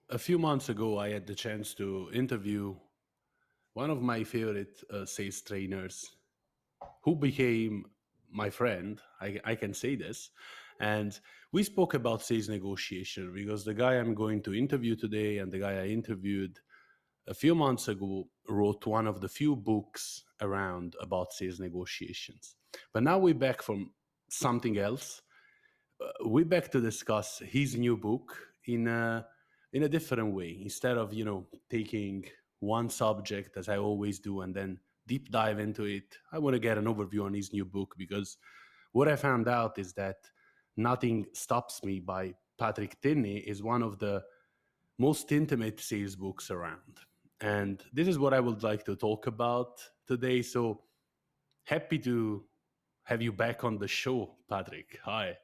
A few months ago, I had the chance to interview one of my favorite sales trainers who became my friend. I can say this. And we spoke about sales negotiation because the guy I'm going to interview today and the guy I interviewed a few months ago wrote one of the few books around about sales negotiations. But now we're back from something else. We're back to discuss his new book in a different way. Instead of taking one subject as I always do and then deep dive into it, I want to get an overview on his new book because what I found out is that Nothing Stops Me by Patrick Tinney is one of the most intimate sales books around. And this is what I would like to talk about today. So happy to have you back on the show, Patrick. Hi.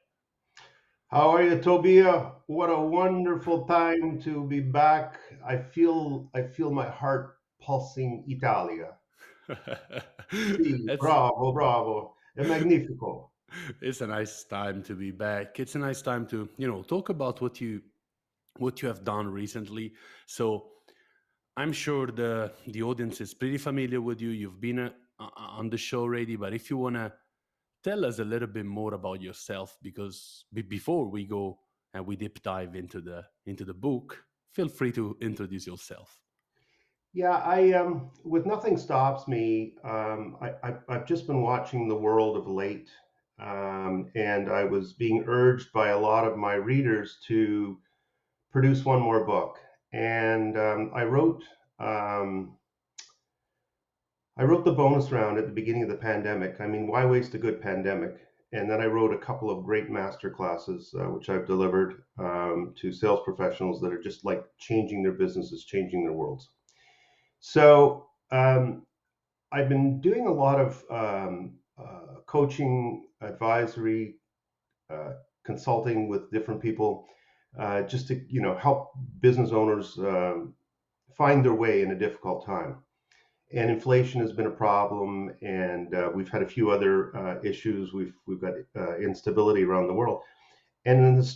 How are you, Tobia? What a wonderful time to be back. I feel my heart pulsing Italia. Sì, it's bravo, bravo. È magnifico. it's a nice time to be back. It's a nice time to talk about what you have done recently. So I'm sure the audience is pretty familiar with you. You've been on the show already, but if you wanna tell us a little bit more about yourself, because before we go and we deep dive into the book, feel free to introduce yourself. Yeah, I with nothing stops me. I've just been watching the world of late, and I was being urged by a lot of my readers to produce one more book, and um, I wrote the bonus round at the beginning of the pandemic. I mean, why waste a good pandemic? And then I wrote a couple of great master classes, which I've delivered to sales professionals that are just like changing their businesses, changing their worlds. So I've been doing a lot of coaching, advisory, uh, consulting with different people, just to help business owners find their way in a difficult time. And inflation has been a problem, and we've had a few other issues. We've got instability around the world, and then this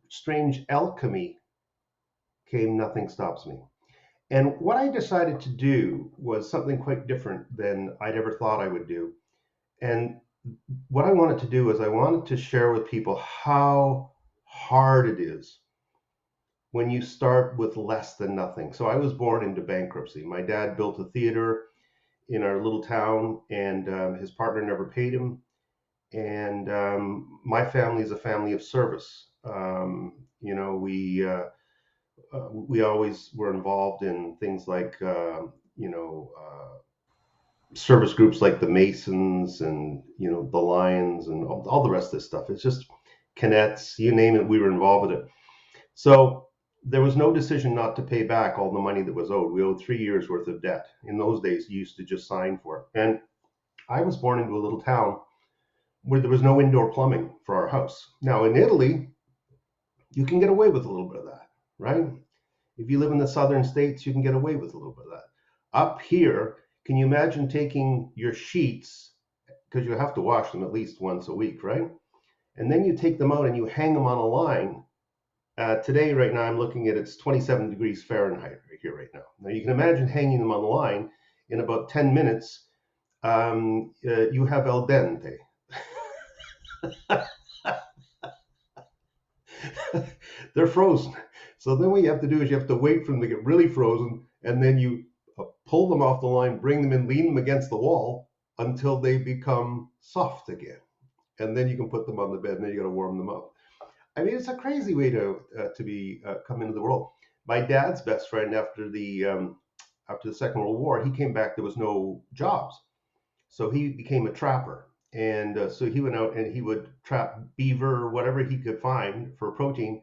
strange alchemy came. Nothing stops me. And what I decided to do was something quite different than I'd ever thought I would do. And what I wanted to do is I wanted to share with people how hard it is when you start with less than nothing. So I was born into bankruptcy. My dad built a theater in our little town, and his partner never paid him. And my family is a family of service. We always were involved in things like service groups like the Masons and the Lions and all the rest of this stuff. It's just cadets, you name it, we were involved with it. So there was no decision not to pay back all the money that was owed. We owed 3 years worth of debt. In those days, you used to just sign for it. And I was born into a little town where there was no indoor plumbing for our house. Now, in Italy, you can get away with a little bit of that, right? If you live in the southern states, you can get away with a little bit of that. Up here, can you imagine taking your sheets, because you have to wash them at least once a week, right? And then you take them out and you hang them on a line. Today, right now, I'm looking at it's 27 degrees Fahrenheit right here, right now. Now, you can imagine hanging them on the line in about 10 minutes. You have al dente. They're frozen. So then what you have to do is you have to wait for them to get really frozen, and then you pull them off the line, bring them in, lean them against the wall until they become soft again, and then you can put them on the bed, and then you got to warm them up. I mean, it's a crazy way to be come into the world. My dad's best friend after the Second World War, he came back. There was no jobs, so he became a trapper, and so he went out and he would trap beaver or whatever he could find for protein,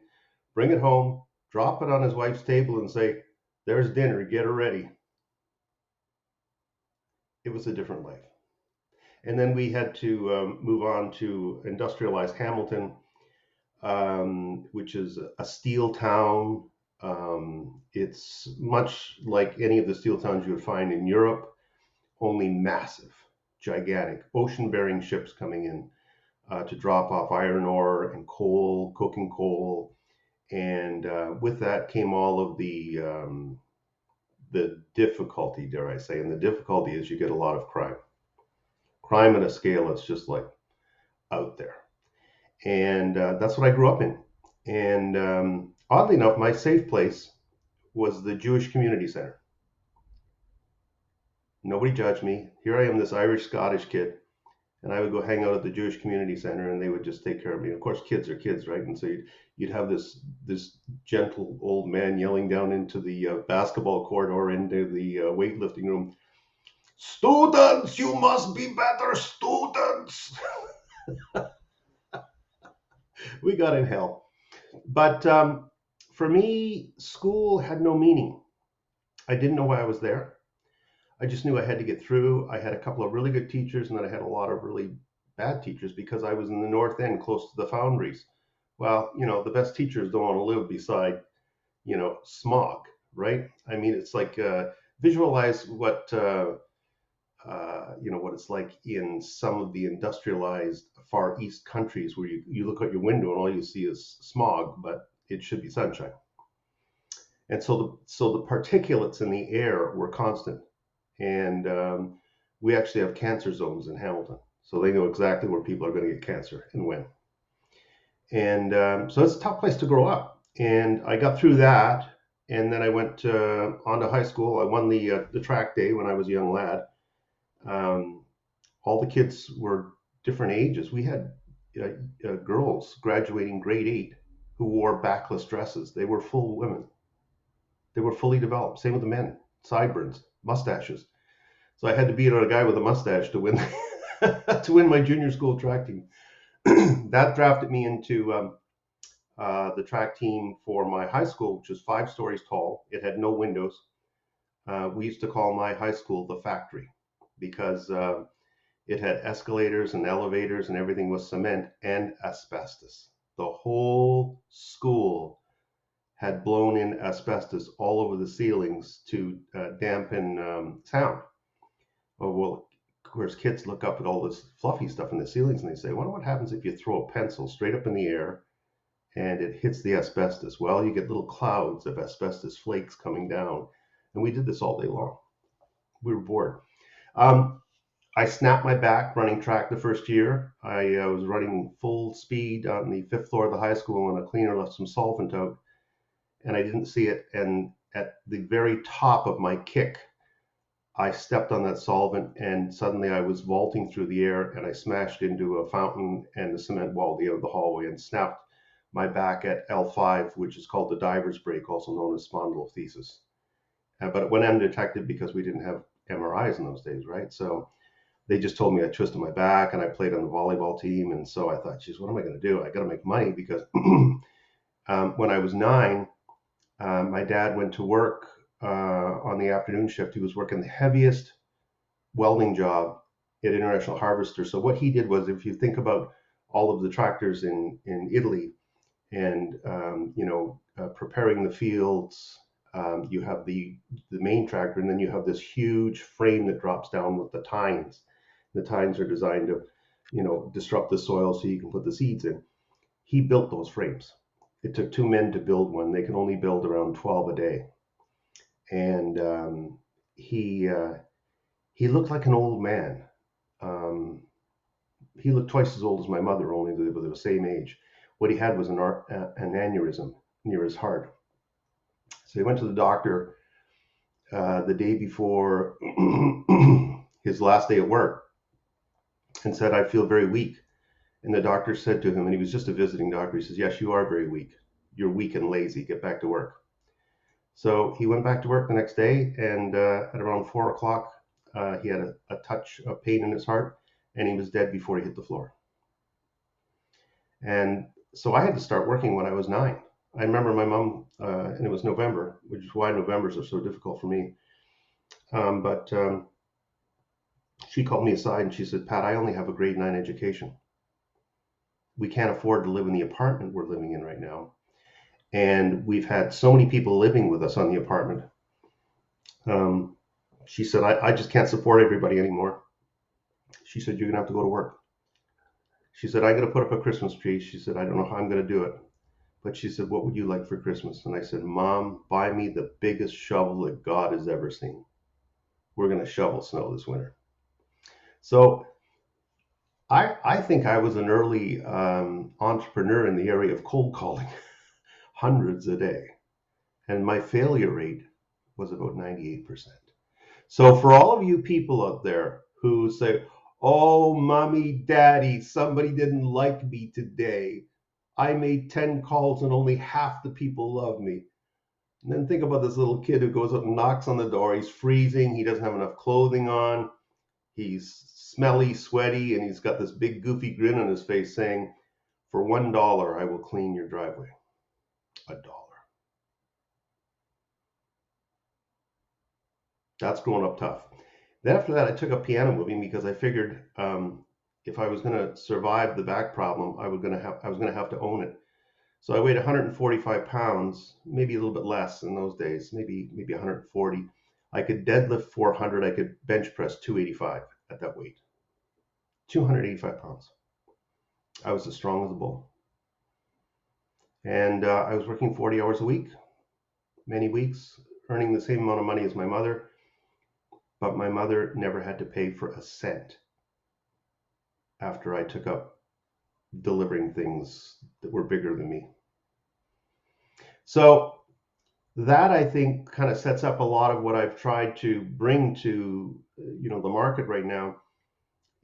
bring it home, drop it on his wife's table, and say, "There's dinner. Get her ready." It was a different life. And then we had to move on to industrialized Hamilton, which is a steel town. It's much like any of the steel towns you would find in Europe, only massive, gigantic, ocean bearing ships coming in to drop off iron ore and coal, coking coal. And with that came all of the difficulty, dare I say. And the difficulty is you get a lot of crime at a scale that's just like out there. And that's what I grew up in. And oddly enough, my safe place was the Jewish Community Center. Nobody judged me. Here I am, this Irish Scottish kid, and I would go hang out at the Jewish Community Center, and they would just take care of me. Of course, kids are kids, right? And so you'd have this gentle old man yelling down into the basketball court or into the weightlifting room, "Students, you must be better students." We got in hell. But for me, school had no meaning. I didn't know why I was there. I just knew I had to get through. I had a couple of really good teachers, and then I had a lot of really bad teachers because I was in the north end, close to the foundries. Well, the best teachers don't want to live beside, smog, right? I mean, it's like visualize what it's like in some of the industrialized Far East countries where you look out your window and all you see is smog, but it should be sunshine. And so the particulates in the air were constant. And we actually have cancer zones in Hamilton, so they know exactly where people are going to get cancer and when. And so it's a tough place to grow up. And I got through that, and then I went on to high school. I won the track day when I was a young lad. All the kids were different ages. We had girls graduating grade 8 who wore backless dresses. They were full women. They were fully developed. Same with the men, sideburns, mustaches. So I had to beat out a guy with a mustache to win to win my junior school track team. That drafted me into the track team for my high school, which was 5 stories tall. It had no windows. We used to call my high school the factory because it had escalators and elevators and everything was cement and asbestos. The whole school had blown in asbestos all over the ceilings to dampen sound. Oh, well, of course, kids look up at all this fluffy stuff in the ceilings and they say, I wonder what happens if you throw a pencil straight up in the air and it hits the asbestos. Well, you get little clouds of asbestos flakes coming down. And we did this all day long. We were bored. I snapped my back running track the first year. I was running full speed on the 5th floor of the high school, and a cleaner left some solvent out, and I didn't see it. And at the very top of my kick, I stepped on that solvent, and suddenly I was vaulting through the air, and I smashed into a fountain and a cement wall at the end of the hallway and snapped my back at L5, which is called the diver's break, also known as spondylolisthesis. But it went undetected because we didn't have MRIs in those days, right? So they just told me I twisted my back, and I played on the volleyball team. And so I thought, geez, what am I going to do? I got to make money because when I was 9, my dad went to work on the afternoon shift. He was working the heaviest welding job at International Harvester. So what he did was, if you think about all of the tractors in Italy and preparing the fields, you have the main tractor, and then you have this huge frame that drops down with the tines. The tines are designed to, disrupt the soil so you can put the seeds in. He built those frames. It took 2 men to build one. They can only build around 12 a day. And he looked like an old man. He looked twice as old as my mother, only they were the same age. What he had was an aneurysm near his heart. So he went to the doctor the day before his last day at work and said, I feel very weak. And the doctor said to him, and he was just a visiting doctor, he says, yes, you are very weak. You're weak and lazy. Get back to work. So he went back to work the next day, and at around 4 o'clock, he had a touch of pain in his heart, and he was dead before he hit the floor. And so I had to start working when I was 9. I remember my mom, and it was November, which is why Novembers are so difficult for me. But she called me aside and she said, Pat, I only have a grade 9 education. We can't afford to live in the apartment we're living in right now. And we've had so many people living with us on the apartment. She said, I just can't support everybody anymore. She said, you're going to have to go to work. She said, I'm going to put up a Christmas tree. She said, I don't know how I'm going to do it, But she said, "What would you like for Christmas?" And I said, "Mom, buy me the biggest shovel that God has ever seen. We're going to shovel snow this winter." So I think I was an early entrepreneur in the area of cold calling, hundreds a day. And my failure rate was about 98%. So for all of you people out there who say, "Oh, mommy, daddy, somebody didn't like me today. I made 10 calls and only half the people love me." And then think about this little kid who goes up and knocks on the door. He's freezing. He doesn't have enough clothing on. He's smelly, sweaty, and he's got this big goofy grin on his face saying, "For $1, I will clean your driveway." $1. That's growing up tough. Then after that, I took up piano moving because I figured if I was going to survive the back problem, I was going to have to own it. So I weighed 145 pounds, maybe a little bit less in those days, maybe 140. I could deadlift 400. I could bench press 285 at that weight. 285 pounds. I was as strong as a bull, and I was working 40 hours a week, many weeks, earning the same amount of money as my mother. But my mother never had to pay for a cent after I took up delivering things that were bigger than me. So that I think kind of sets up a lot of what I've tried to bring to the market right now,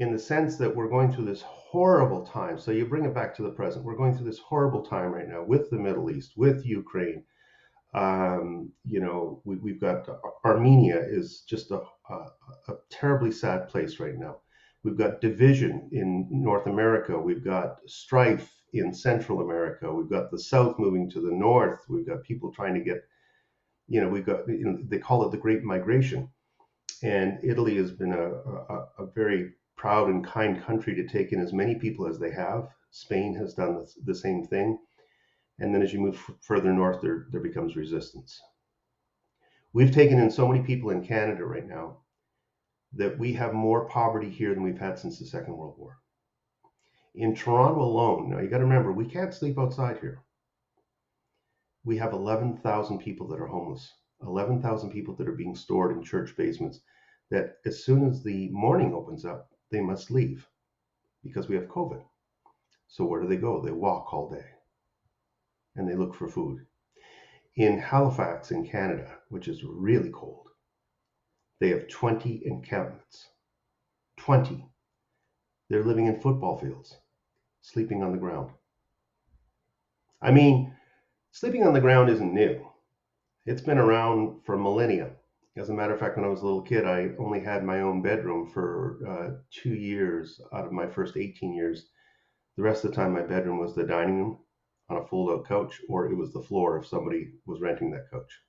in the sense that we're going through this horrible time. So you bring it back to the present. We're going through this horrible time right now with the Middle East, with Ukraine. We've got Armenia is just a terribly sad place right now. We've got division in North America. We've got strife in Central America. We've got the South moving to the North. We've got people trying to get, we've got, they call it the Great Migration. And Italy has been a very proud and kind country to take in as many people as they have. Spain has done the same thing. And then as you move further north, there becomes resistance. We've taken in so many people in Canada right now that we have more poverty here than we've had since the Second World War. In Toronto alone, now you got to remember, we can't sleep outside here. We have 11,000 people that are homeless, 11,000 people that are being stored in church basements, that as soon as the morning opens up, they must leave because we have COVID. So where do they go? They walk all day and they look for food. In Halifax, in Canada, which is really cold, they have 20 encampments. 20. They're living in football fields, sleeping on the ground. I mean, sleeping on the ground isn't new. It's been around for millennia. As a matter of fact, when I was a little kid, I only had my own bedroom for 2 years out of my first 18 years. The rest of the time, my bedroom was the dining room on a fold-out couch, or it was the floor if somebody was renting that couch.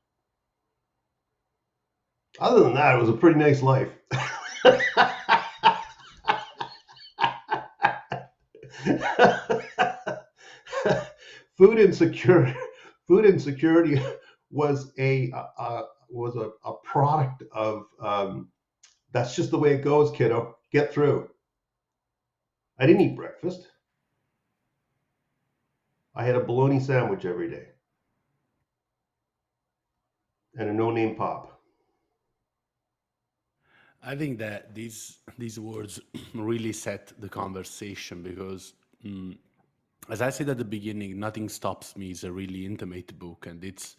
Other than that, it was a pretty nice life. food insecurity food insecurity was a product of that's just the way it goes, kiddo. Get through. I didn't eat breakfast. I had a bologna sandwich every day and a no-name pop. I think that these words really set the conversation because, as I said at the beginning, Nothing Stops Me is a really intimate book, and it's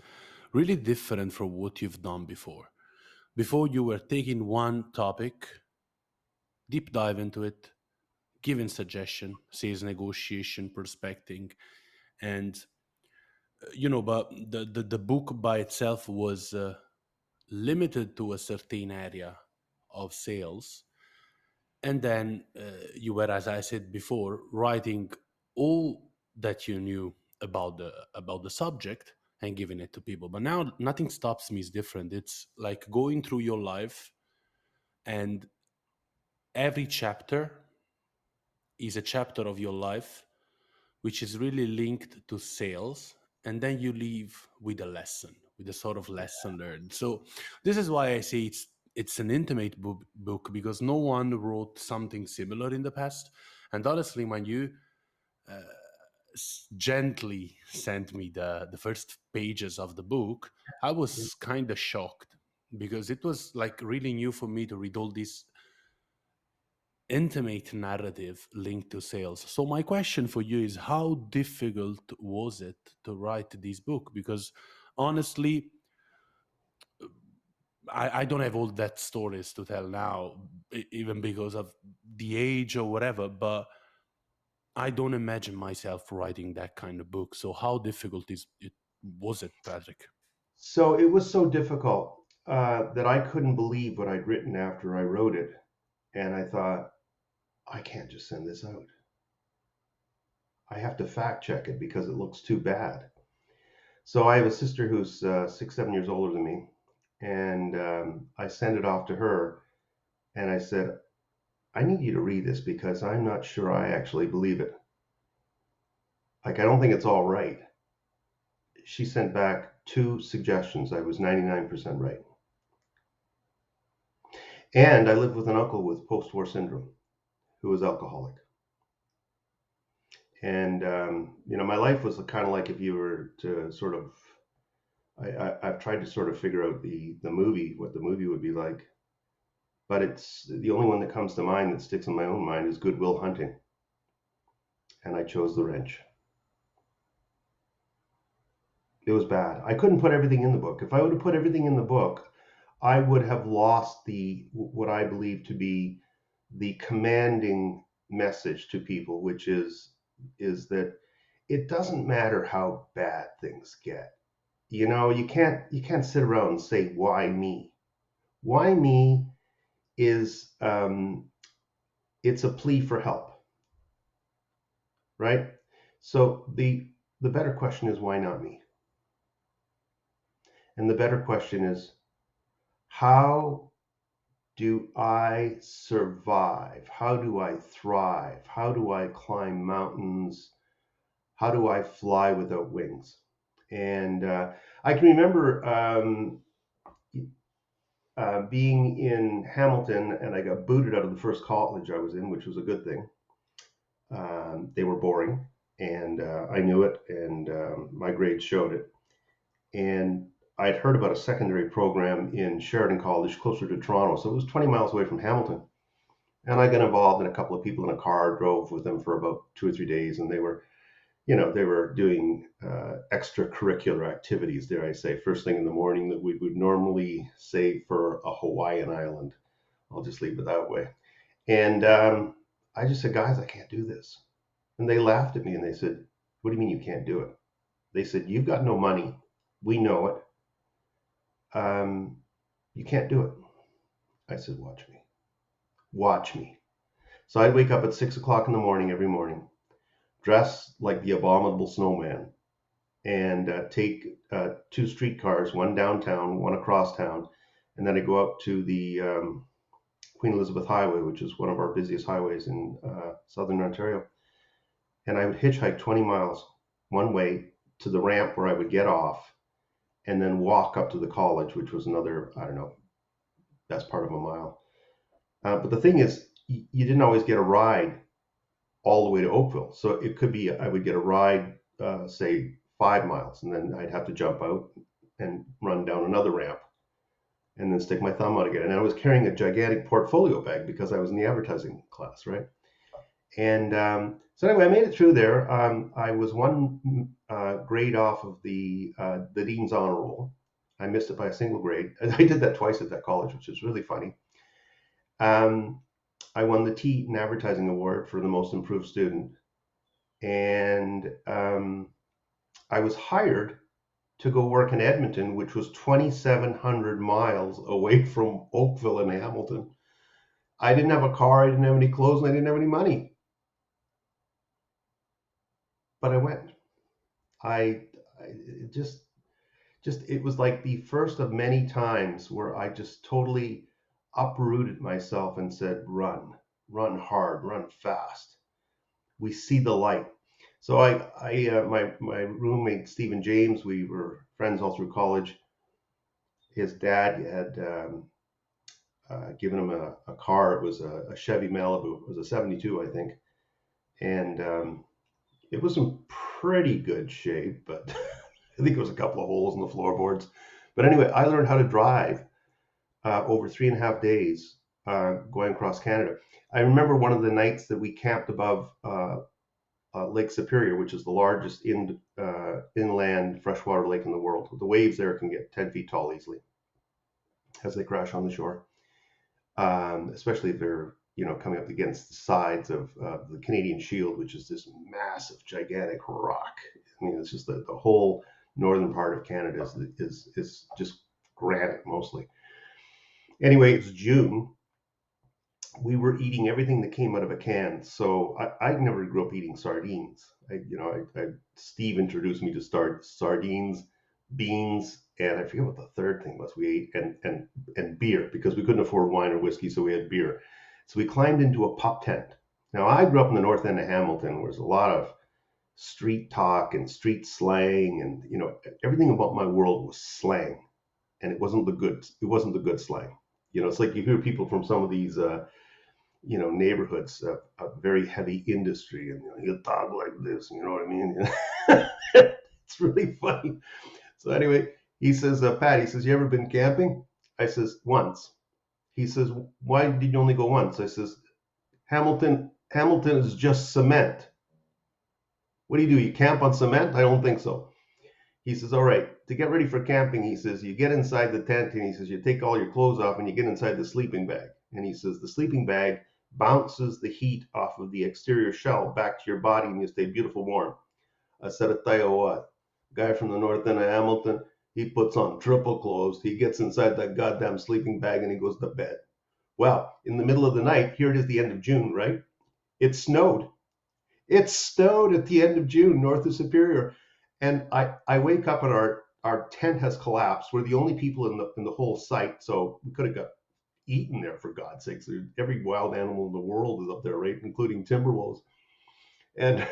really different from what you've done before. Before, you were taking one topic, deep dive into it, giving suggestion, sales negotiation, prospecting, and but the book by itself was limited to a certain area of sales. And then you were, as I said before, writing all that you knew about the subject and giving it to people. But now Nothing Stops Me is different. It's like going through your life, and every chapter is a chapter of your life which is really linked to sales, and then you leave with a lesson, with a sort of lesson learned. So this is why I say it's an intimate book, because no one wrote something similar in the past. And honestly, when you gently sent me the first pages of the book, I was kind of shocked because it was like really new for me to read all this intimate narrative linked to sales. So my question for you is, how difficult was it to write this book? Because honestly, I don't have all that stories to tell now, even because of the age or whatever, but I don't imagine myself writing that kind of book. So how difficult is it was it, Patrick? So it was so difficult that I couldn't believe what I'd written after I wrote it. And I thought, I can't just send this out. I have to fact check it because it looks too bad. So I have a sister who's 6, 7 years older than me. And I sent it off to her and I said, I need you to read this because I'm not sure I actually believe it. Like, I don't think it's all right. She sent back 2 suggestions. I was 99% right. And I lived with an uncle with post war syndrome who was alcoholic. And, my life was kind of like if you were to sort of, I've tried to sort of figure out the movie, what the movie would be like. But it's the only one that comes to mind that sticks in my own mind is Good Will Hunting. And I chose the wrench. It was bad. I couldn't put everything in the book. If I would have put everything in the book, I would have lost the what I believe to be the commanding message to people, which is that it doesn't matter how bad things get. You can't sit around and say why me. Why me is it's a plea for help, right? So the better question is why not me, and the better question is how do I survive? How do I thrive? How do I climb mountains? How do I fly without wings? And I can remember being in Hamilton, and I got booted out of the first college I was in, which was a good thing. They were boring, and I knew it, and my grades showed it. And I'd heard about a secondary program in Sheridan College, closer to Toronto, so it was 20 miles away from Hamilton. And I got involved in a couple of people in a car, drove with them for about 2 or 3 days, and they were doing extracurricular activities, dare I say, first thing in the morning that we would normally save for a Hawaiian island. I'll just leave it that way. And I just said, guys, I can't do this. And they laughed at me and they said, what do you mean you can't do it? They said, you've got no money. We know it. You can't do it. I said, watch me. Watch me. So I'd wake up at 6 o'clock in the morning every morning, dress like the abominable snowman, and take 2 streetcars, one downtown, one across town, and then I go up to the Queen Elizabeth Highway, which is one of our busiest highways in southern Ontario, and I would hitchhike 20 miles one way to the ramp where I would get off, and then walk up to the college, which was another, I don't know, best part of a mile. But the thing is, you didn't always get a ride all the way to Oakville. So it could be I would get a ride, say 5 miles, and then I'd have to jump out and run down another ramp and then stick my thumb out again. And I was carrying a gigantic portfolio bag because I was in the advertising class, right? And so anyway, I made it through there. I was one grade off of the dean's honor roll. I missed it by a single grade. I did that twice at that college, which is really funny. Um, I won the Teton Advertising Award for the most improved student, and I was hired to go work in Edmonton, which was 2,700 miles away from Oakville and Hamilton. I didn't have a car, I didn't have any clothes, and I didn't have any money, but I went. I it just it was like the first of many times where I just totally uprooted myself and said, run hard, run fast. We see the light. So my roommate Stephen James, we were friends all through college. His dad had given him a car. It was a Chevy Malibu. It was a '72, I think, and it was pretty good shape, but I think there was a couple of holes in the floorboards. But anyway, I learned how to drive over 3.5 days going across Canada. I remember one of the nights that we camped above Lake Superior, which is the largest inland freshwater lake in the world. The waves there can get 10 feet tall easily as they crash on the shore, especially if they're coming up against the sides of the Canadian Shield, which is this massive, gigantic rock. I mean, it's just the whole northern part of Canada is just granite mostly. Anyway, it's June. We were eating everything that came out of a can. So I never grew up eating sardines. Steve introduced me to sardines, beans, and I forget what the third thing was we ate, and beer, because we couldn't afford wine or whiskey, so we had beer. So we climbed into a pop tent. Now, I grew up in the north end of Hamilton, where there's a lot of street talk and street slang, and everything about my world was slang, and it wasn't the good slang. It's like you hear people from some of these neighborhoods of very heavy industry, and you talk like this, you know what I mean? It's really funny. So anyway, he says, Pat, he says, you ever been camping? I says, once. He says, why did you only go once? I says, Hamilton is just cement. What do? You camp on cement? I don't think so. He says, all right, to get ready for camping, he says, you get inside the tent, and he says, you take all your clothes off and you get inside the sleeping bag. And he says, the sleeping bag bounces the heat off of the exterior shell back to your body, and you stay beautiful warm. I said, I tell you what, guy from the north end of Hamilton, he puts on triple clothes. He gets inside that goddamn sleeping bag and he goes to bed. Well, in the middle of the night, here it is the end of June, right? It snowed. It snowed at the end of June north of Superior. And I wake up and our tent has collapsed. We're the only people in the whole site, so we could have got eaten there, for God's sakes. Every wild animal in the world is up there, right? Including timber wolves. And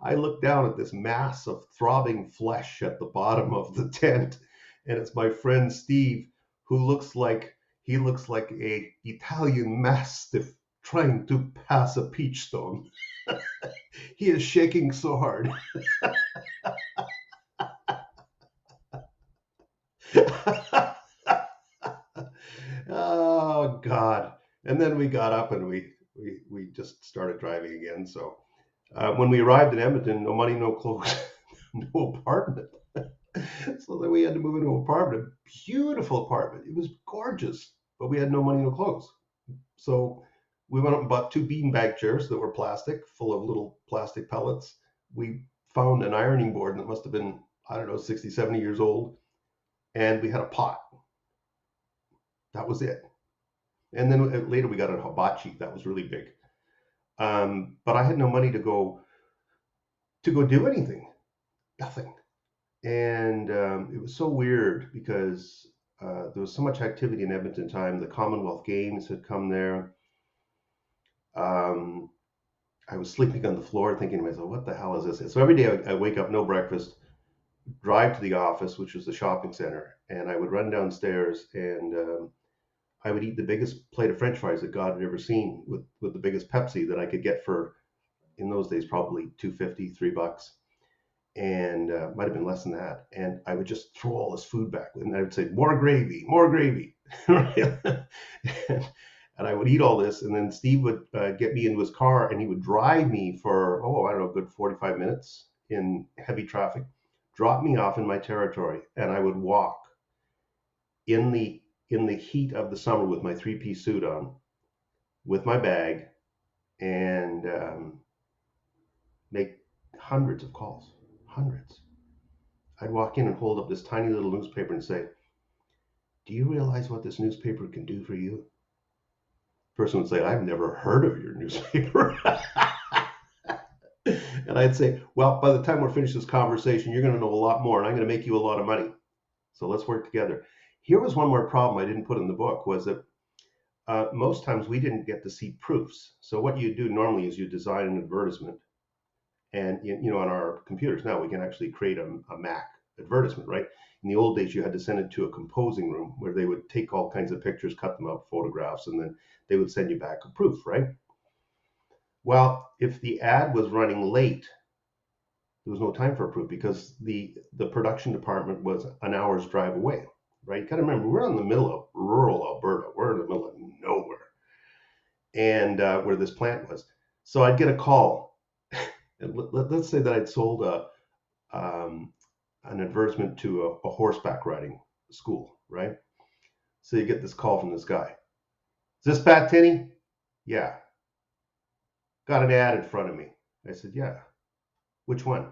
I look down at this mass of throbbing flesh at the bottom of the tent, and it's my friend Steve, who looks like a Italian mastiff trying to pass a peach stone. He is shaking so hard. Oh God. And then we got up and we just started driving again. So when we arrived in Edmonton, no money, no clothes, no apartment. So then we had to move into an apartment, a beautiful apartment. It was gorgeous, but we had no money, no clothes. So we went up and bought 2 beanbag chairs that were plastic, full of little plastic pellets. We found an ironing board that must have been, I don't know, 60, 70 years old. And we had a pot. That was it. And then later we got a hibachi. That was really big. But I had no money to go do anything. Nothing. And it was so weird because there was so much activity in Edmonton time. The Commonwealth Games had come there. I was sleeping on the floor thinking to myself, what the hell is this? So every day I wake up, no breakfast, drive to the office, which was the shopping center, and I would run downstairs and I would eat the biggest plate of French fries that God had ever seen with the biggest Pepsi that I could get for, in those days, probably $2.50, $3. And might have been less than that. And I would just throw all this food back, and I would say, more gravy, more gravy. And I would eat all this, and then Steve would get me into his car, and he would drive me for, I don't know, a good 45 minutes in heavy traffic, drop me off in my territory, and I would walk in the heat of the summer with my 3-piece suit on, with my bag, and make hundreds of calls. Hundreds. I'd walk in and hold up this tiny little newspaper and say, do you realize what this newspaper can do for you? The person would say, I've never heard of your newspaper. And I'd say, well, by the time we're finished this conversation, you're going to know a lot more, and I'm going to make you a lot of money. So let's work together. Here was one more problem I didn't put in the book, was that most times we didn't get to see proofs. So what you do normally is you design an advertisement, and on our computers now we can actually create a Mac advertisement, right? In the old days, you had to send it to a composing room where they would take all kinds of pictures, cut them out, photographs, and then they would send you back a proof, right? Well, if the ad was running late, There was no time for a proof because the production department was an hour's drive away, right? You got to remember, we're in the middle of rural Alberta. We're in the middle of nowhere, and where this plant was. So I'd get a call, and let's say that I'd sold an advertisement to a horseback riding school, right? So you get this call from this guy. Is this Pat Tinney? Yeah. Got an ad in front of me. I said, yeah. Which one?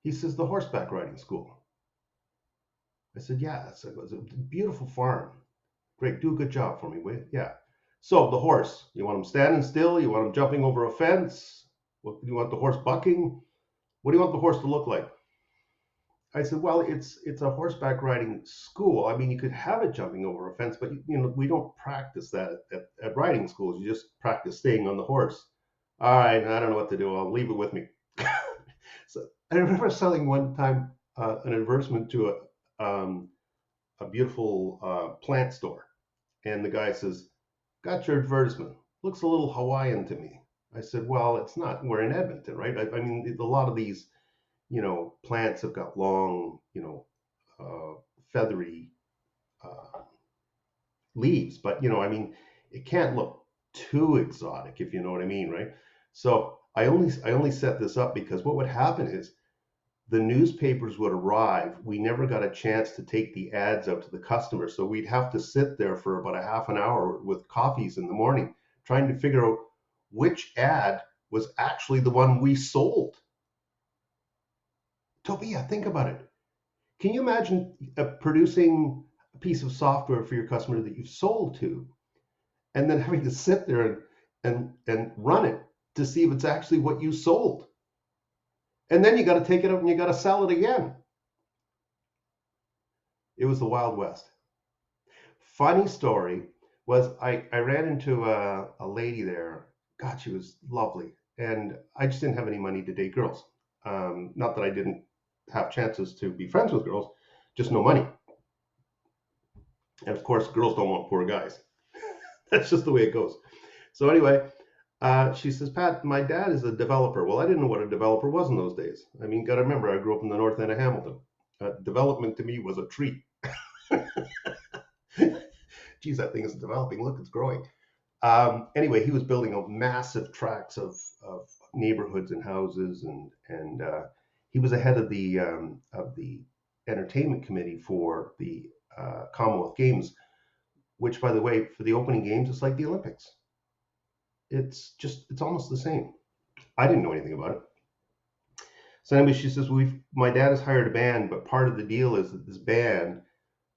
He says, the horseback riding school. I said, yeah. It's a beautiful farm. Great. Do a good job for me, will you? Yeah. So the horse, you want him standing still? You want him jumping over a fence? What do you want the horse bucking? What do you want the horse to look like? I said, well, it's a horseback riding school. I mean, you could have it jumping over a fence, but we don't practice that at riding schools. You just practice staying on the horse. All right, I don't know what to do. I'll leave it with me. So I remember selling one time an advertisement to a beautiful plant store, and the guy says, "Got your advertisement. Looks a little Hawaiian to me." I said, "Well, it's not. We're in Edmonton, right? I mean, a lot of these, plants have got long, feathery uh, leaves, but I mean, it can't look too exotic, if you know what I mean, right?" So I only set this up because what would happen is the newspapers would arrive. We never got a chance to take the ads out to the customer, so we'd have to sit there for about a half an hour with coffees in the morning, trying to figure out which ad was actually the one we sold. Tobia, think about it. Can you imagine producing a piece of software for your customer that you've sold to, and then having to sit there and run it to see if it's actually what you sold? And then you got to take it out and you got to sell it again. It was the Wild West. Funny story was I ran into a lady there. God, she was lovely. And I just didn't have any money to date girls. Not that I didn't have chances to be friends with girls, just no money. And of course, girls don't want poor guys. That's just the way it goes. So anyway, she says, Pat, my dad is a developer. Well, I didn't know what a developer was in those days. I mean, got to remember, I grew up in the north end of Hamilton. Development to me was a treat. Geez, that thing is developing. Look, it's growing. Anyway, he was building up massive tracts of neighborhoods and houses, and he was ahead of the entertainment committee for the Commonwealth Games, which, by the way, for the opening games, it's like the Olympics. It's almost the same. I didn't know anything about it. So anyway, she says, my dad has hired a band, but part of the deal is that this band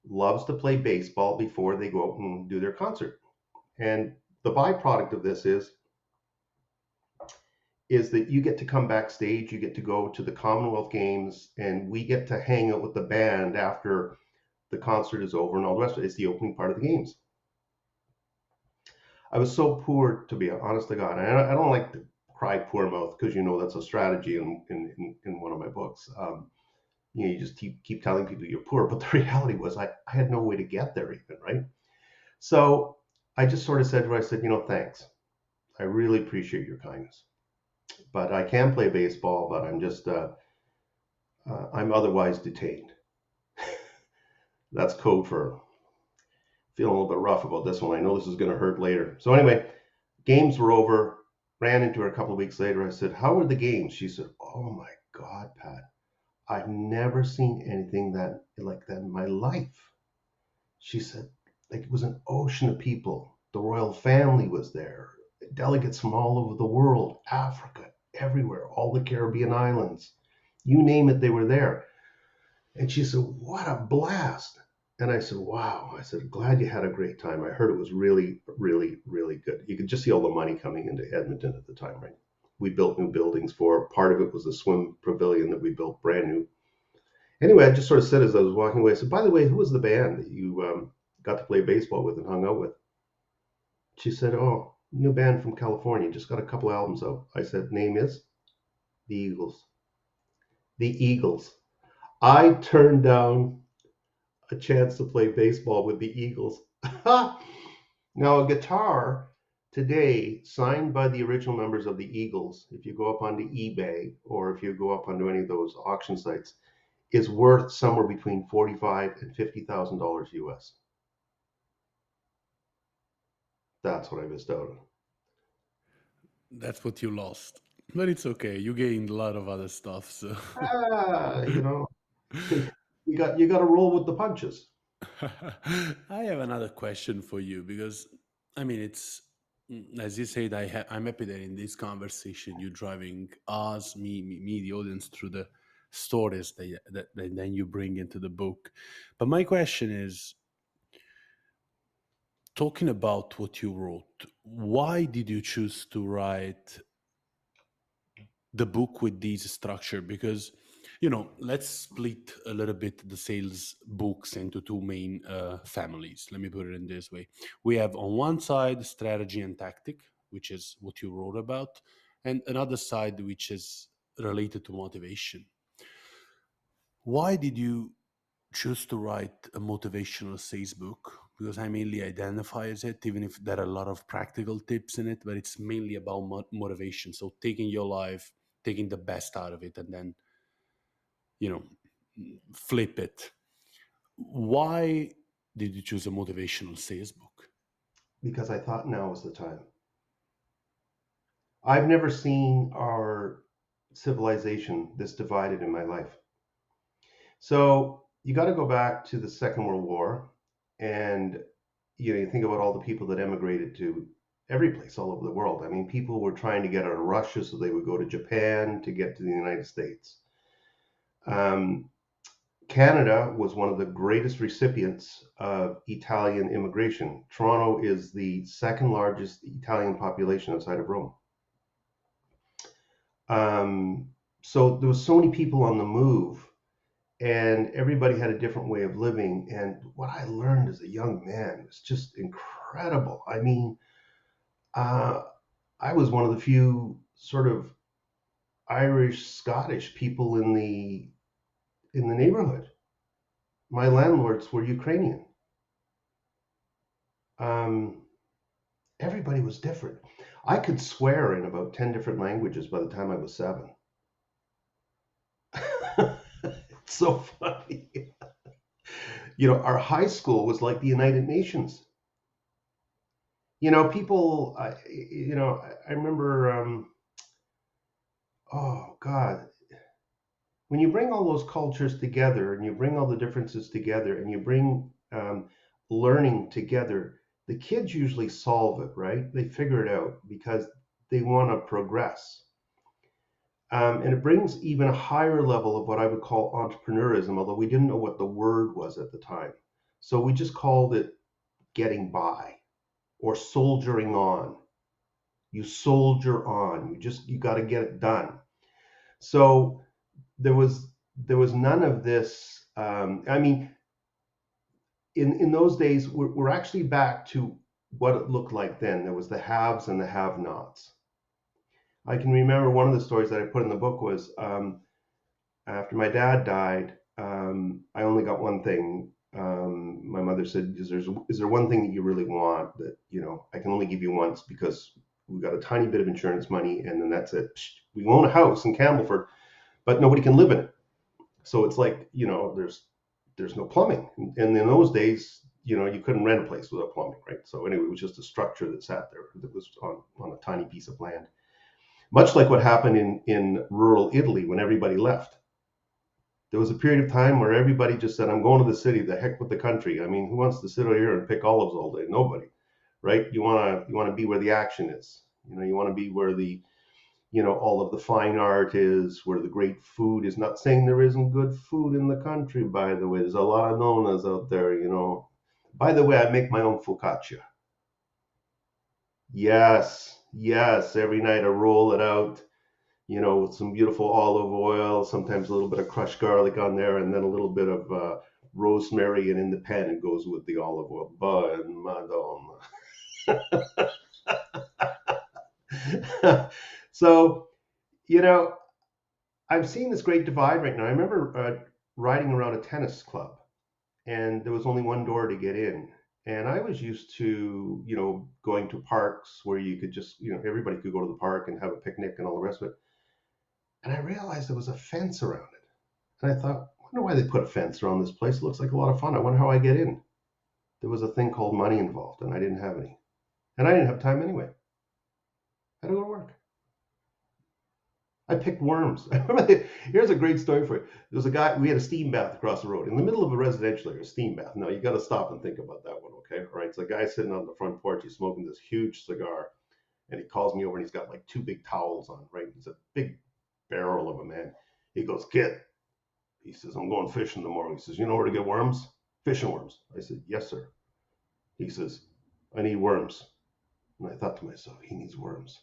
loves to play baseball before they go out and do their concert. And the byproduct of this is that you get to come backstage, you get to go to the Commonwealth Games, and we get to hang out with the band after the concert is over and all the rest of it. It's the opening part of the games. I was so poor, to be honest to God. I don't like to cry poor mouth because that's a strategy in one of my books. You just keep telling people you're poor, but the reality was I had no way to get there even, right? So I just sort of said to her, I said, thanks. I really appreciate your kindness, but I can play baseball, but I'm otherwise detained. That's code for feeling a little bit rough about this one. I know this is going to hurt later. So anyway, games were over. Ran into her a couple of weeks later. I said, how were the games? She said, oh my God, Pat, I've never seen anything like that in my life. She said, like, it was an ocean of people. The royal family was there. Delegates from all over the world, Africa, everywhere, all the Caribbean islands. You name it, they were there. And she said, what a blast. And I said, wow. I said, glad you had a great time. I heard it was really, really, really good. You could just see all the money coming into Edmonton at the time, right? We built new buildings for. Part of it was the swim pavilion that we built brand new. Anyway, I just sort of said as I was walking away, I said, by the way, who was the band that you got to play baseball with and hung out with? She said, oh, new band from California. Just got a couple albums out. I said, name is? The Eagles. The Eagles. I turned down a chance to play baseball with the Eagles. Now, a guitar today, signed by the original members of the Eagles, if you go up onto eBay or if you go up onto any of those auction sites, is worth somewhere between 45 and $50,000 US. That's what I missed out on. That's what you lost. But it's okay. You gained a lot of other stuff, so You know, you got to roll with the punches. I have another question for you because I mean it's as you said, I'm happy that in this conversation you're driving us, me, the audience through the stories that then you bring into the book. But my question is, talking about what you wrote, why did you choose to write the book with this structure? Because let's split a little bit the sales books into two main families. Let me put it in this way: we have on one side strategy and tactic, which is what you wrote about, and another side which is related to motivation. Why did you choose to write a motivational sales book? Because I mainly identify as it, even if there are a lot of practical tips in it, but it's mainly about motivation. So taking your life, taking the best out of it, and then, you know, flip it. Why did you choose a motivational sales book? Because I thought now was the time. I've never seen our civilization this divided in my life. So you got to go back to the Second World War, and you think about all the people that emigrated to every place all over the world. I mean, people were trying to get out of Russia, so they would go to Japan to get to the United States. Um, Canada was one of the greatest recipients of Italian immigration. Toronto is the second largest Italian population outside of Rome. Um, so there was so many people on the move, and everybody had a different way of living. And what I learned as a young man was just incredible. I mean, uh, I was one of the few sort of Irish Scottish people in the neighborhood. My landlords were Ukrainian. Um, Everybody was different. I could swear in about 10 different languages by the time I was 7. It's so funny. Our high school was like the United Nations. People, I remember, oh God, when you bring all those cultures together and you bring all the differences together and you bring learning together, the kids usually solve it, right? They figure it out because they want to progress. And it brings even a higher level of what I would call entrepreneurism, although we didn't know what the word was at the time. So we just called it getting by or soldiering on. You soldier on. You got to get it done. So there was none of this. I mean, in those days, we're actually back to what it looked like then. There was the haves and the have-nots. I can remember one of the stories that I put in the book was after my dad died. I only got one thing. My mother said, "Is there one thing that you really want that I can only give you once because we've got a tiny bit of insurance money and then that's it. We own a house in Campbellford, but nobody can live in it. So it's like there's no plumbing, and in those days, you couldn't rent a place without plumbing, right? So anyway, it was just a structure that sat there that was on a tiny piece of land, much like what happened in rural Italy when everybody left. There was a period of time where everybody just said, "I'm going to the city. The heck with the country." I mean, who wants to sit out here and pick olives all day? Nobody, right? You want to be where the action is. You want to be where the all of the fine art is, where the great food is. Not saying there isn't good food in the country, by the way. There's a lot of nonas out there. By the way, I make my own focaccia. Yes, yes. Every night I roll it out, with some beautiful olive oil, sometimes a little bit of crushed garlic on there, and then a little bit of rosemary, and in the pan it goes with the olive oil. But Madonna. So, you know, I'm seeing this great divide right now. I remember riding around a tennis club, and there was only one door to get in. And I was used to, going to parks where you could just, everybody could go to the park and have a picnic and all the rest of it. And I realized there was a fence around it. And I thought, I wonder why they put a fence around this place. It looks like a lot of fun. I wonder how I get in. There was a thing called money involved, and I didn't have any. And I didn't have time anyway. I had to go to work. I picked worms. Here's a great story for you. There was a guy, we had a steam bath across the road in the middle of a residential area, a steam bath. Now, you got to stop and think about that one, okay? All right. So, the guy's sitting on the front porch. He's smoking this huge cigar, and he calls me over, and he's got like two big towels on, right? He's a big barrel of a man. He goes, "Kid," he says, "I'm going fishing tomorrow." He says, "You know where to get worms? Fishing worms." I said, "Yes, sir." He says, "I need worms." And I thought to myself, he needs worms.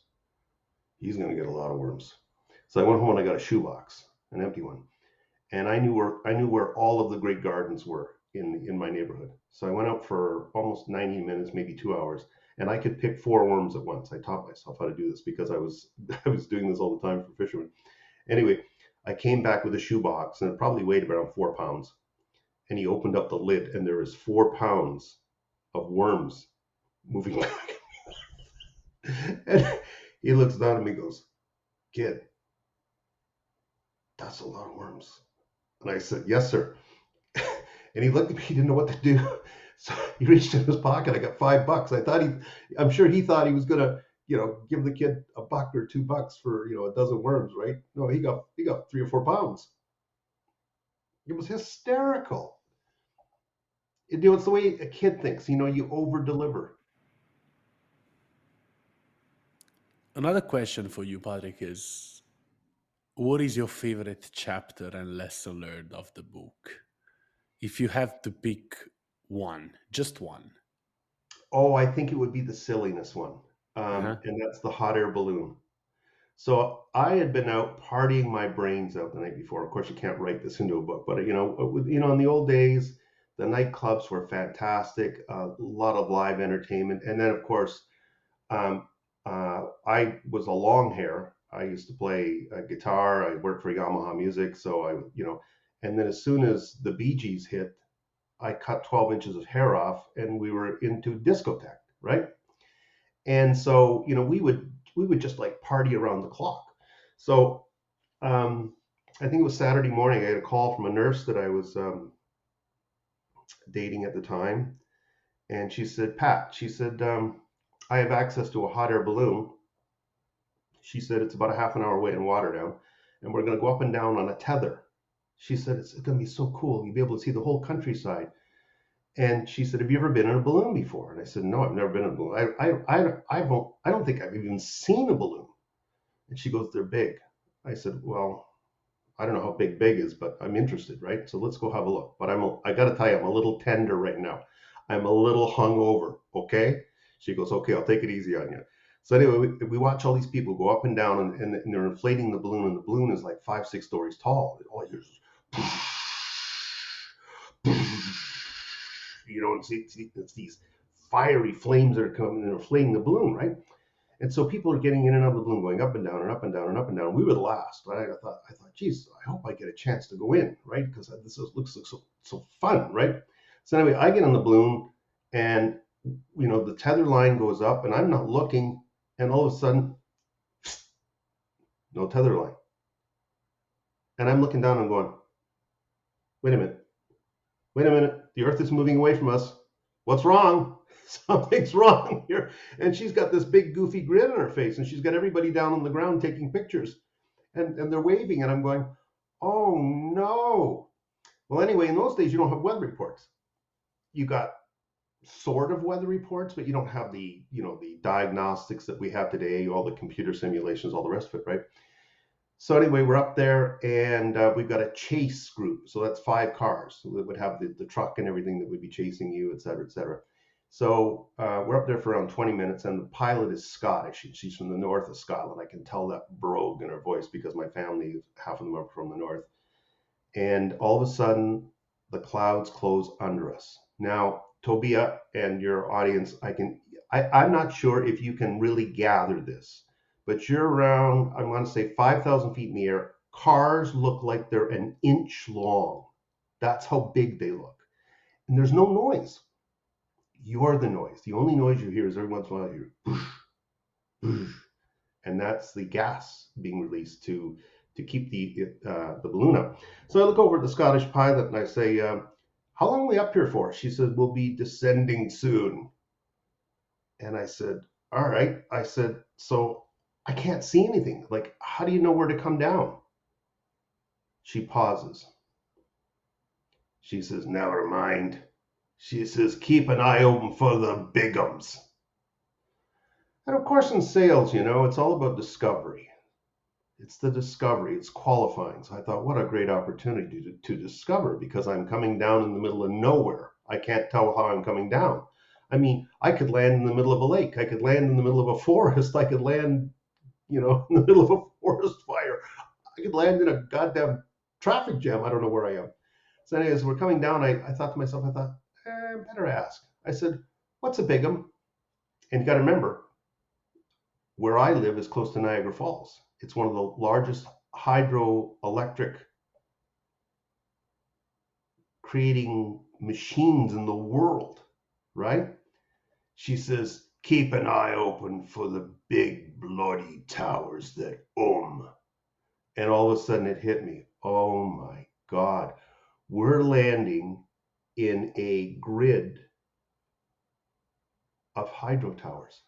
He's going to get a lot of worms. So I went home and I got a shoebox, an empty one, and I knew where all of the great gardens were in my neighborhood. So I went out for almost 90 minutes, maybe 2 hours, and I could pick four worms at once. I taught myself how to do this because I was I was doing this all the time for fishermen. Anyway, I came back with a shoebox and it probably weighed around 4 pounds. And he opened up the lid and there is 4 pounds of worms moving back. And he looks down at me and goes, "Kid, that's a lot of worms." And I said, "Yes, sir." And he looked at me, he didn't know what to do. So he reached in his pocket. I got $5. I'm sure he thought he was gonna, give the kid $1 or $2 for, a dozen worms, right? No, he got 3 or 4 pounds. It was hysterical. It's the way a kid thinks. You over deliver. Another question for you, Patrick, is what is your favorite chapter and lesson learned of the book? If you have to pick one, just one. Oh, I think it would be the silliness one, Uh-huh. and that's the hot air balloon. So I had been out partying my brains out the night before. Of course, you can't write this into a book, but in the old days, the nightclubs were fantastic. A lot of live entertainment, and then of course, I was a long hair. I used to play guitar. I worked for Yamaha Music, so and then as soon as the Bee Gees hit, I cut 12 inches of hair off, and we were into discotheque, right? And so we would just like party around the clock. So I think it was Saturday morning. I had a call from a nurse that I was dating at the time, and she said, "Pat," she said, "I have access to a hot air balloon." She said it's about a half an hour away in Waterdown, and we're going to go up and down on a tether. She said it's going to be so cool. You'll be able to see the whole countryside. And she said, "Have you ever been in a balloon before?" And I said, "No, I've never been in a balloon. I don't think I've even seen a balloon." And she goes, "They're big." I said, "Well, I don't know how big is, but I'm interested, right? So let's go have a look." But I got to tell you, I'm a little tender right now. I'm a little hungover. Okay. She goes, "Okay, I'll take it easy on you." So anyway, we watch all these people go up and down, and they're inflating the balloon, and the balloon is like 5, 6 stories tall. And all you hear is, it's these fiery flames that are coming and inflating the balloon, right? And so people are getting in and out of the balloon, going up and down and up and down and up and down. We were the last. Right? I thought, geez, I hope I get a chance to go in, right? Because looks so fun, right? So anyway, I get on the balloon, and the tether line goes up, and I'm not looking, and all of a sudden, no tether line, and I'm looking down and going, wait a minute, wait a minute, the Earth is moving away from us. What's wrong? Something's wrong here. And she's got this big goofy grin on her face, and she's got everybody down on the ground taking pictures, and they're waving, and I'm going, oh no. Well, anyway, in those days you don't have weather reports. You got sort of weather reports, but you don't have the diagnostics that we have today, all the computer simulations, all the rest of it, right? So anyway, we're up there, and we've got a chase group. So that's 5 cars that would have the truck and everything that would be chasing you, et cetera, et cetera. So we're up there for around 20 minutes, and the pilot is Scottish. She's from the north of Scotland. I can tell that brogue in her voice because my family, half of them are from the north. And all of a sudden, the clouds close under us. Now, Tobia and your audience, I'm not sure if you can really gather this, but you're around, I want to say 5,000 feet in the air. Cars look like they're an inch long. That's how big they look. And there's no noise. You're the noise. The only noise you hear is every once in a while you hear, and that's the gas being released to keep the balloon up. So I look over at the Scottish pilot and I say, "How long are we up here for?" She said, "We'll be descending soon." And I said, "All right." I said, "So I can't see anything. Like, how do you know where to come down?" She pauses. She says, "Never mind." She says, "Keep an eye open for the bigums." And of course, in sales, it's all about discovery. It's the discovery, it's qualifying. So I thought, what a great opportunity to discover, because I'm coming down in the middle of nowhere. I can't tell how I'm coming down. I mean, I could land in the middle of a lake. I could land in the middle of a forest. I could land, in the middle of a forest fire. I could land in a goddamn traffic jam. I don't know where I am. So, anyways, we're coming down. I thought to myself, I better ask. I said, "What's a bigum?" And you got to remember, where I live is close to Niagara Falls. It's one of the largest hydroelectric creating machines in the world, right? She says, "Keep an eye open for the big bloody towers that And all of a sudden it hit me. Oh my God. We're landing in a grid of hydro towers.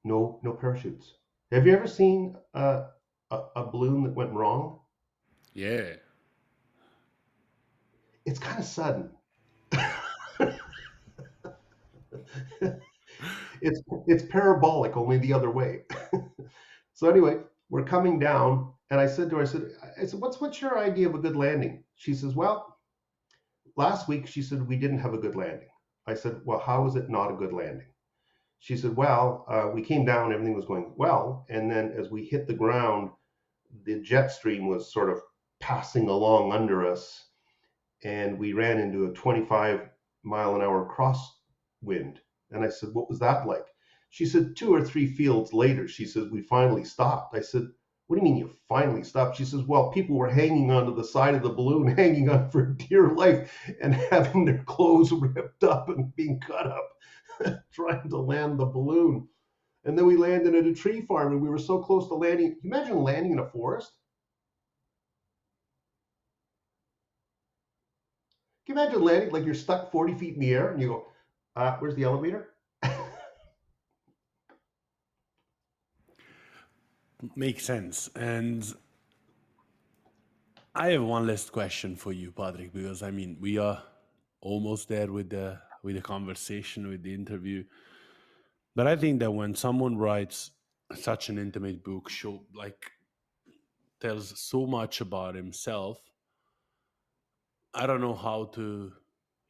No parachutes. Have you ever seen a balloon that went wrong? Yeah. It's kind of sudden. it's parabolic, only the other way. So anyway, we're coming down, and I said to her, I said, what's your idea of a good landing? She says, "Well, last week," she said, "we didn't have a good landing." I said, "Well, how is it not a good landing?" She said, "Well, we came down, everything was going well, and then as we hit the ground, the jet stream was sort of passing along under us, and we ran into a 25-mile-an-hour crosswind." And I said, "What was that like?" She said, "Two or three fields later," she says, "we finally stopped." I said, "What do you mean you finally stopped?" She says, "Well, people were hanging onto the side of the balloon, hanging on for dear life, and having their clothes ripped up and being cut up trying to land the balloon. And then we landed at a tree farm, and we were so close to landing. Can you imagine landing in a forest? Can you imagine landing like you're stuck 40 feet in the air and you go, where's the elevator?" Makes sense. And I have one last question for you, Patrick, because I mean we are almost there with the conversation, with the interview. But I think that when someone writes such an intimate book, show like tells so much about himself, I don't know how to,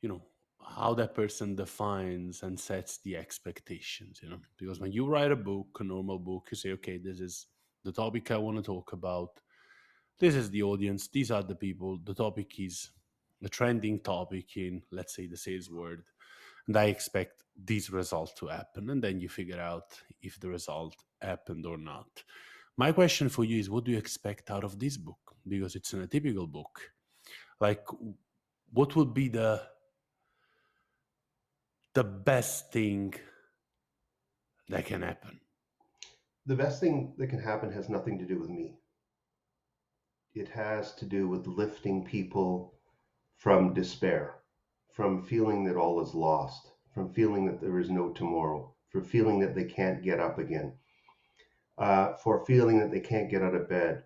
you know, how that person defines and sets the expectations, because when you write a book, a normal book, you say, okay, this is the topic I want to talk about. This is the audience. These are the people. The topic is the trending topic in, let's say, the sales world. And I expect these results to happen. And then you figure out if the result happened or not. My question for you is, what do you expect out of this book? Because it's an atypical book. Like, what would be the best thing that can happen? The best thing that can happen has nothing to do with me. It has to do with lifting people from despair, from feeling that all is lost, from feeling that there is no tomorrow, for feeling that they can't get up again, for feeling that they can't get out of bed,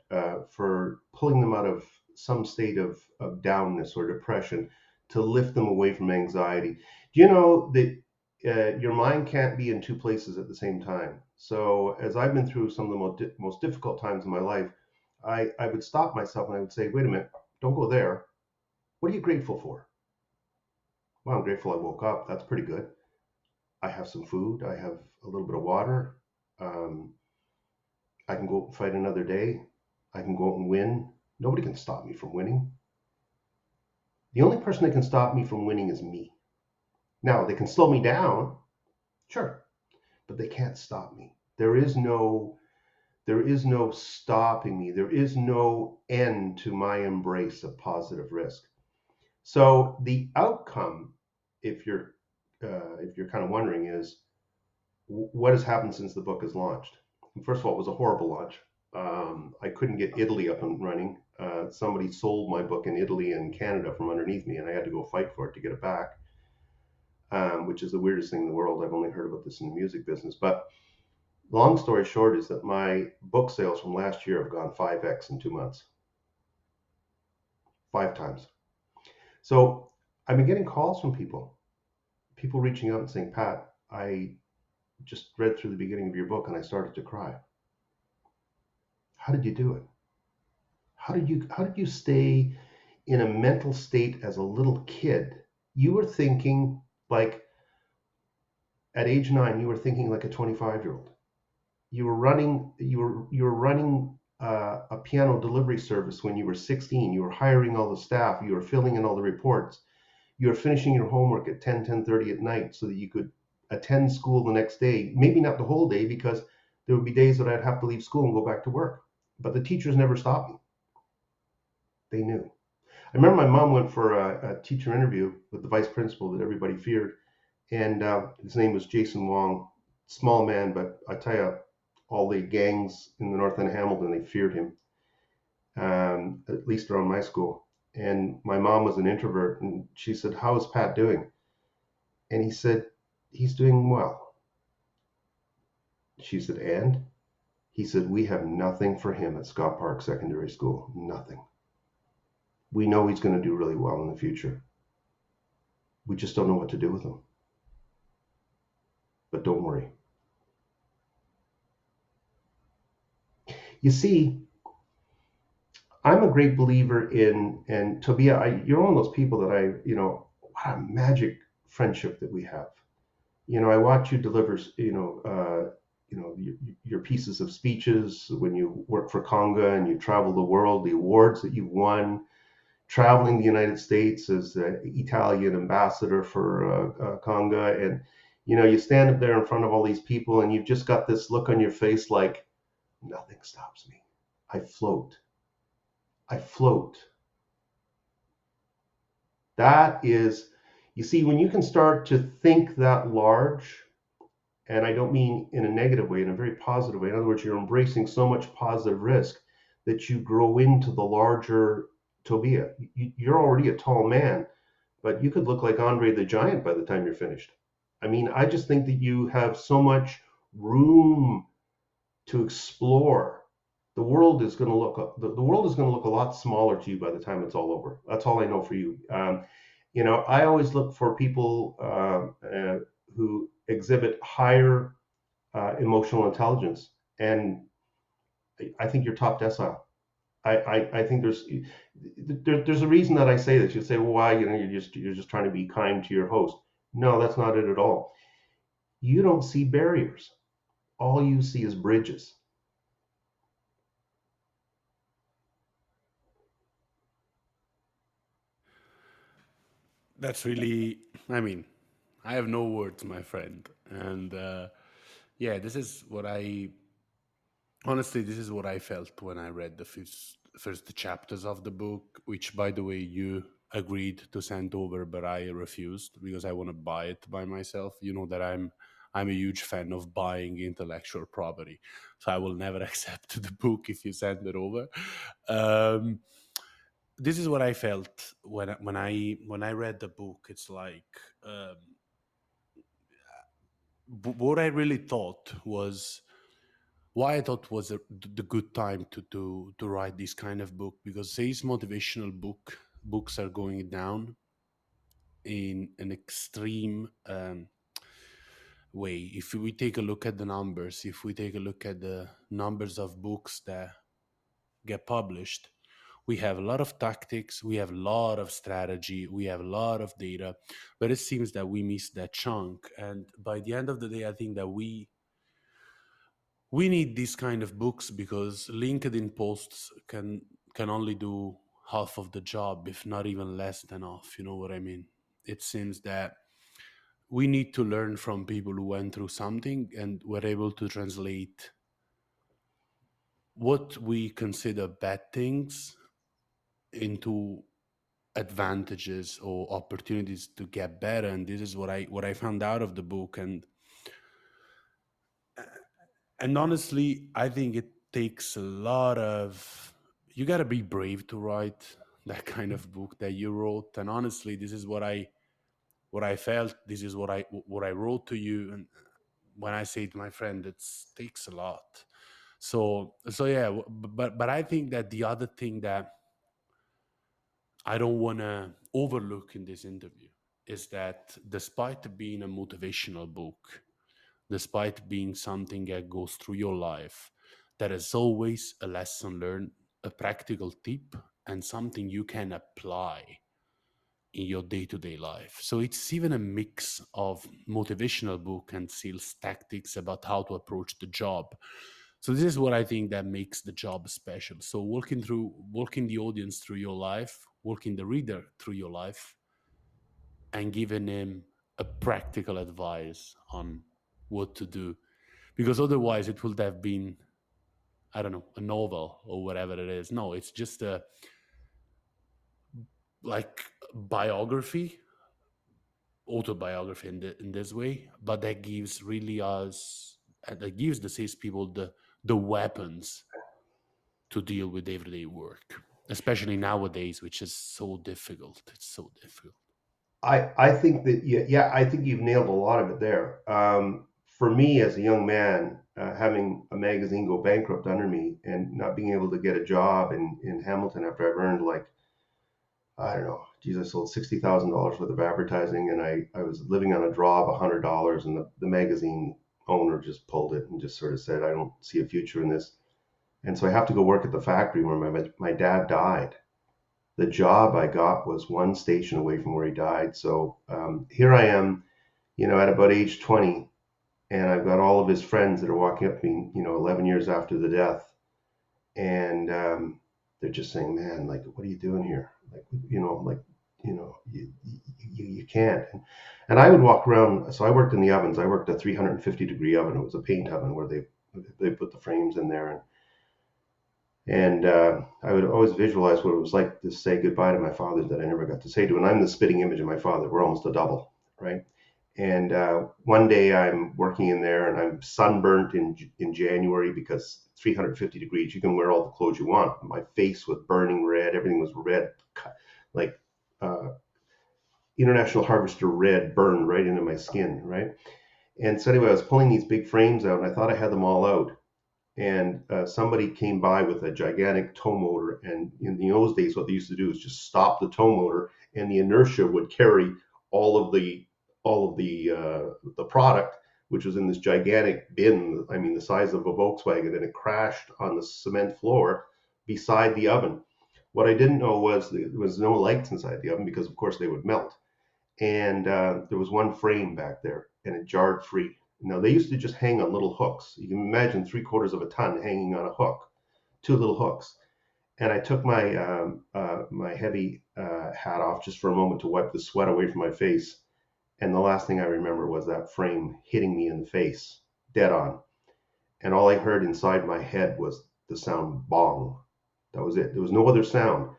for pulling them out of some state of downness or depression, to lift them away from anxiety. Do you know that your mind can't be in two places at the same time? So, as I've been through some of the most difficult times in my life, I would stop myself and I would say, "Wait a minute, don't go there. What are you grateful for?" "Well, I'm grateful I woke up. That's pretty good. I have some food. I have a little bit of water. Um, I can go out and fight another day. I can go out and win. Nobody can stop me from winning. The only person that can stop me from winning is me. Now, they can slow me down, sure, but they can't stop me. There is no stopping me. There is no end to my embrace of positive risk. So the outcome, if you're kind of wondering, is what has happened since the book is launched. First of all, it was a horrible launch. I couldn't get Italy up and running. Somebody sold my book in Italy and Canada from underneath me, and I had to go fight for it to get it back, which is the weirdest thing in the world. I've only heard about this in the music business. But long story short is that my book sales from last year have gone 5x in 2 months, 5 times. So I've been getting calls from people reaching out and saying, Pat, I just read through the beginning of your book and I started to cry. How did you do it? How did you stay in a mental state as a little kid? You were thinking like at age 9, you were thinking like a 25-year-old. You were running a piano delivery service when you were 16. You were hiring all the staff. You were filling in all the reports. You were finishing your homework at 10:30 at night so that you could attend school the next day. Maybe not the whole day, because there would be days that I'd have to leave school and go back to work. But the teachers never stopped me. They knew. I remember my mom went for a teacher interview with the vice principal that everybody feared, and his name was Jason Wong. Small man, but I tell you, all the gangs in the north end of Hamilton, they feared him, at least around my school. And my mom was an introvert, and she said, "How is Pat doing?" And he said, "He's doing well." She said, "And?" He said, "We have nothing for him at Scott Park Secondary School. Nothing. We know he's going to do really well in the future. We just don't know what to do with him. But don't worry." You see, I'm a great believer in, and Tobiah, you're one of those people that what a magic friendship that we have. I watch you deliver, your pieces of speeches when you work for Conga and you travel the world, the awards that you've won, traveling the United States as the Italian ambassador for Conga, and you stand up there in front of all these people, and you've just got this look on your face like nothing stops me. I float. I float. That is, you see, when you can start to think that large, and I don't mean in a negative way, in a very positive way. In other words, you're embracing so much positive risk that you grow into the larger Tobiah. You're already a tall man, but you could look like Andre the Giant by the time you're finished. I mean, I just think that you have so much room to explore. The world is going to look a lot smaller to you by the time it's all over. That's all I know for you. I always look for people who exhibit higher emotional intelligence, and I think you're top decile. I think there's a reason that I say this. You'd say, well, why? You're just trying to be kind to your host. No, that's not it at all. You don't see barriers. All you see is bridges. That's really, I mean, I have no words, my friend. And yeah, this is what I honestly, this is what I felt when I read the first chapters of the book, which, by the way, you agreed to send over, but I refused because I want to buy it by myself. You know that I'm a huge fan of buying intellectual property, so I will never accept the book if you send it over. Um, this is what I felt when I read the book. It's like what I really thought was why I thought was the good time to write this kind of book, because these motivational books are going down in an extreme way. If we take a look at the numbers, if we take a look at the numbers of books that get published, we have a lot of tactics, we have a lot of strategy, we have a lot of data, but it seems that we miss that chunk. And by the end of the day, I think that we need these kind of books, because LinkedIn posts can only do half of the job, if not even less than half. You know what I mean? It seems that we need to learn from people who went through something and were able to translate what we consider bad things into advantages or opportunities to get better. And this is what I found out of the book. And honestly, I think it takes a lot of, you got to be brave to write that kind of book that you wrote. And honestly, this is what I felt. This is what I wrote to you. And when I say to my friend, it takes a lot. So yeah. But I think that the other thing that I don't want to overlook in this interview is that despite being a motivational book, despite being something that goes through your life, there is always a lesson learned, a practical tip, and something you can apply in your day-to-day life. So it's even a mix of motivational book and sales tactics about how to approach the job. So this is what I think that makes the job special. So walking the audience through your life, walking the reader through your life, and giving him a practical advice on what to do. Because otherwise it would have been, I don't know, a novel or whatever it is. No, it's just a like biography, autobiography in this way, but that gives really us, that gives the salespeople the weapons to deal with everyday work, especially nowadays, which is so difficult. It's so difficult. I think that, yeah, I think you've nailed a lot of it there. For me, as a young man, having a magazine go bankrupt under me and not being able to get a job in Hamilton after I've earned, like, I don't know, geez, I sold $60,000 worth of advertising, and I was living on a draw of $100, and the magazine owner just pulled it and just sort of said, I don't see a future in this. And so I have to go work at the factory where my dad died. The job I got was one station away from where he died. So here I am, at about age 20, and I've got all of his friends that are walking up to me, 11 years after the death, and they're just saying, "Man, like, what are you doing here? Like, you can't." And I would walk around. So I worked in the ovens. I worked a 350-degree oven. It was a paint oven where they put the frames in there, and I would always visualize what it was like to say goodbye to my father that I never got to say to. And I'm the spitting image of my father. We're almost a double, right? And one day I'm working in there and I'm sunburnt in January because 350 degrees, you can wear all the clothes you want. My face was burning red. Everything was red, like uh, International Harvester red burned right into my skin, right? And so anyway, I was pulling these big frames out and I thought I had them all out. And somebody came by with a gigantic tow motor, and in those days what they used to do is just stop the tow motor, and the inertia would carry all of the product, which was in this gigantic bin, I mean the size of a Volkswagen, and it crashed on the cement floor beside the oven. What I didn't know was there was no lights inside the oven because of course they would melt, and there was one frame back there and it jarred free. Now they used to just hang on little hooks. You can imagine 3/4 of a ton hanging on a hook, two little hooks. And I took my heavy hat off just for a moment to wipe the sweat away from my face. And the last thing I remember was that frame hitting me in the face, dead on. And all I heard inside my head was the sound bong. That was it. There was no other sound.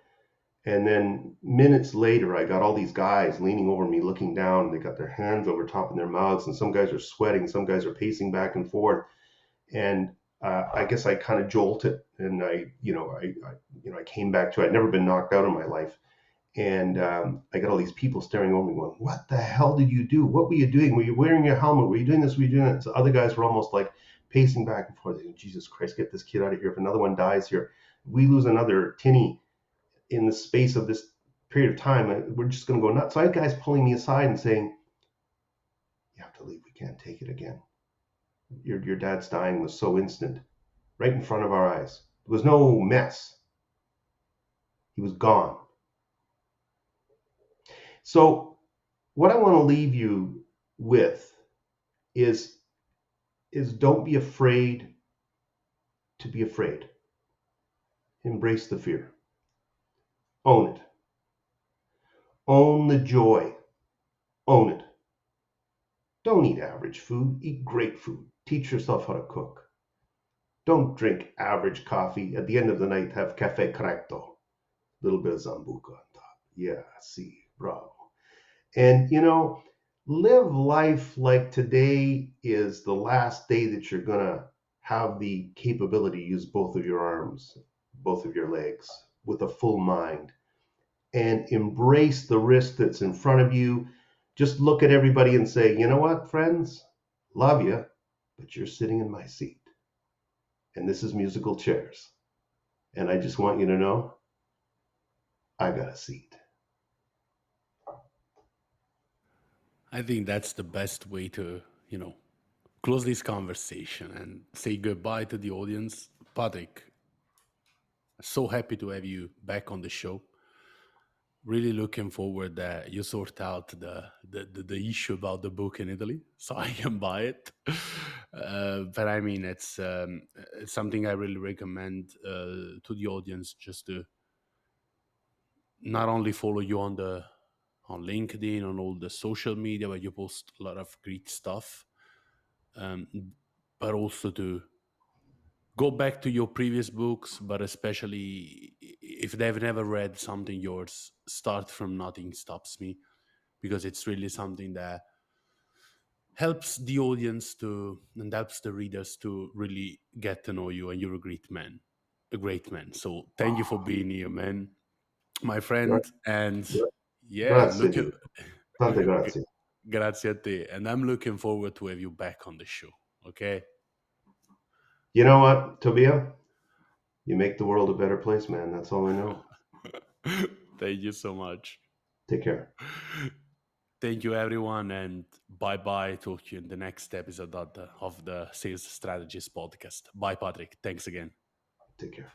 And then minutes later, I got all these guys leaning over me, looking down. They got their hands over top of their mouths, and some guys are sweating, some guys are pacing back and forth. And I guess I kind of jolted, and I came back to it. I'd never been knocked out in my life, and I got all these people staring over me, going, "What the hell did you do? What were you doing? Were you wearing your helmet? Were you doing this? Were you doing that?" So other guys were almost like pacing back and forth. Jesus Christ, get this kid out of here! If another one dies here, we lose another Tinney in the space of this period of time, we're just going to go nuts. So I had guys pulling me aside and saying, "You have to leave. We can't take it again. Your dad's dying was so instant, right in front of our eyes. There was no mess. He was gone." So what I want to leave you with is don't be afraid to be afraid. Embrace the fear. Own it. Own the joy. Own it. Don't eat average food. Eat great food. Teach yourself how to cook. Don't drink average coffee. At the end of the night, have cafe correcto. A little bit of Zambuca on top. Yeah, see, bravo. And live life like today is the last day that you're gonna have the capability to use both of your arms, both of your legs, with a full mind, and embrace the risk that's in front of you. Just look at everybody and say, you know what, friends, love you, but you're sitting in my seat, and this is musical chairs, and I just want you to know I got a seat. I think that's the best way to, close this conversation and say goodbye to the audience. Patrick, so happy to have you back on the show. Really looking forward that you sort out the issue about the book in Italy so I can buy it. But I mean, it's something I really recommend to the audience, just to not only follow you on LinkedIn, on all the social media where you post a lot of great stuff, um, but also to go back to your previous books, but especially if they've never read something yours, start from Nothing Stops Me, because it's really something that helps the audience to and helps the readers to really get to know you, and you're a great man, a great man. So thank you for being here, man, my Gra- friend. And gra- yeah, Grazie, Dio. Tante grazie. grazie a te, and I'm looking forward to have you back on the show. Okay. You know what, Tobia? You make the world a better place, man. That's all I know. Thank you so much. Take care. Thank you, everyone, and bye bye. Talk to you in the next episode of the Sales Strategist podcast. Bye, Patrick. Thanks again. Take care.